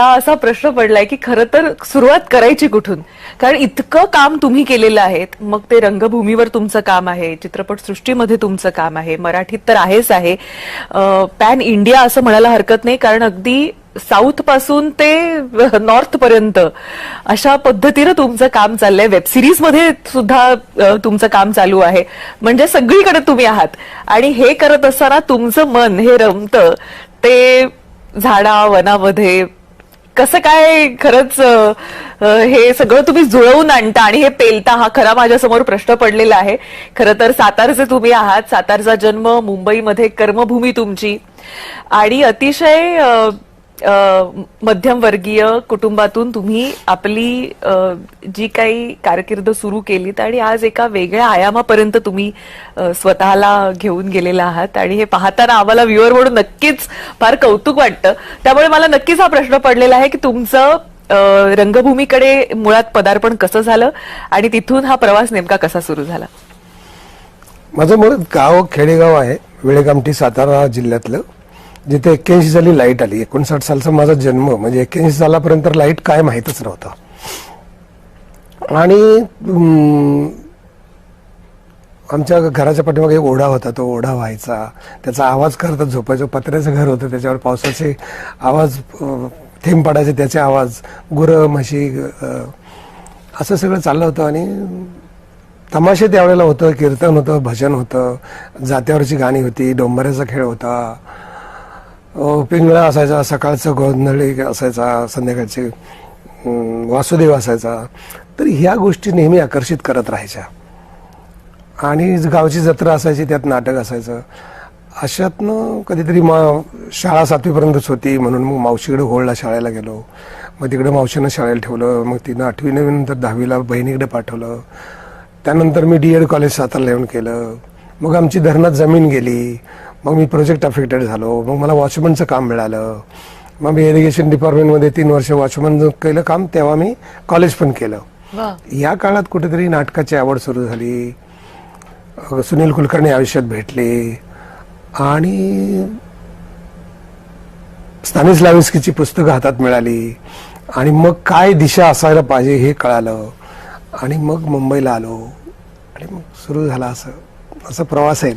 हा असा प्रश्न पडलाय की खरं तर सुरुवात करायची कुठून, कारण इतकं काम तुम्ही केलेलं आहे. मग ते रंगभूमीवर तुमचं काम आहे, चित्रपट सृष्टीमध्ये तुमचं काम आहे, मराठीत तर आहेच आहे, पॅन इंडिया असं म्हणायला हरकत नाही, कारण अगदी साऊथ पासून ते नॉर्थ पर्यंत अशा पद्धतीनं तुमचं काम चाललंय. वेब सिरीज मध्ये सुद्धा तुमचं काम चालू आहे, म्हणजे सगळीकडे तुम्ही आहात. आणि हे करत असताना तुमचं मन हे रमतं ते झाडा वनामध्ये कसं काय खरंच हे सगळं तुम्ही जुळवून आणता आणि हे पेलता, हा खरा माझ्यासमोर प्रश्न पडलेला आहे. खरं तर सातारचे तुम्ही आहात, सातारचा जन्म, मुंबईमध्ये कर्मभूमी तुमची, आणि अतिशय मध्यमवर्गीय कुटुंबातून तुम्ही आपली जी काही कारकीर्द सुरू केलीत आणि आज एका वेगळ्या आयामापर्यंत तुम्ही स्वतःला घेऊन गेलेला आहात. आणि हे पाहताना आम्हाला व्ह्युअर म्हणून नक्कीच फार कौतुक वाटतं. त्यामुळे मला नक्कीच हा प्रश्न पडलेला आहे की तुमचं रंगभूमीकडे मुळात पदार्पण कसं झालं आणि तिथून हा प्रवास नेमका कसा सुरू झाला. माझं मुळात गाव खेडेगाव आहे, वेळेकामठी, सातारा जिल्ह्यातलं, जिथे 81 साली लाईट आली. 59 सालचा माझा जन्म, म्हणजे 81 सालापर्यंत लाईट काय माहीतच नव्हतं. आणि आमच्या घराच्या पाठीमागे एक ओढा होता, तो ओढा व्हायचा, त्याचा आवाज करत झोपायचो. पत्र्याचं घर होतं, त्याच्यावर पावसाचे आवाज थेंब पडायचे, त्याचे आवाज, गुरं म्हशी, असं सगळं चाललं होतं. आणि तमाशे त्यावेळेला होतं, कीर्तन होतं, भजन होतं, जात्यावरची गाणी होती, डोंबऱ्याचा खेळ होता, पिंगळा असायचा, सकाळचं गोंधळी असायचा, संध्याकाळचे वासुदेव असायचा. तर ह्या गोष्टी नेहमी आकर्षित करत राहायच्या. आणि गावची जत्रा असायची, त्यात नाटक असायचं. अशातनं कधीतरी शाळा 7वीपर्यंतच होती, म्हणून मग मावशीकडे होळला शाळेला गेलो. मग तिकडे मावशीनं शाळेला ठेवलं. मग तिनं 8वी 9वी नंतर 10वीला बहिणीकडे पाठवलं. त्यानंतर मी D.Ed कॉलेज सातारला येऊन केलं. मग आमची धरणात जमीन गेली. मग मी प्रोजेक्ट अफेक्टेड झालो. मग मला वॉचमनचं काम मिळालं. मग मी इरिगेशन डिपार्टमेंटमध्ये 3 वर्ष वॉचमन केलं काम. तेव्हा मी कॉलेज पण केलं. या काळात कुठेतरी नाटकाची आवड सुरू झाली. सुनील कुलकर्णी आयुष्यात भेटले आणि स्तानिस्लावस्कीची पुस्तकं हातात मिळाली. आणि मग काय दिशा असायला पाहिजे हे कळालं. आणि मग मुंबईला आलो आणि मग सुरू झाला असं प्रवास आहे.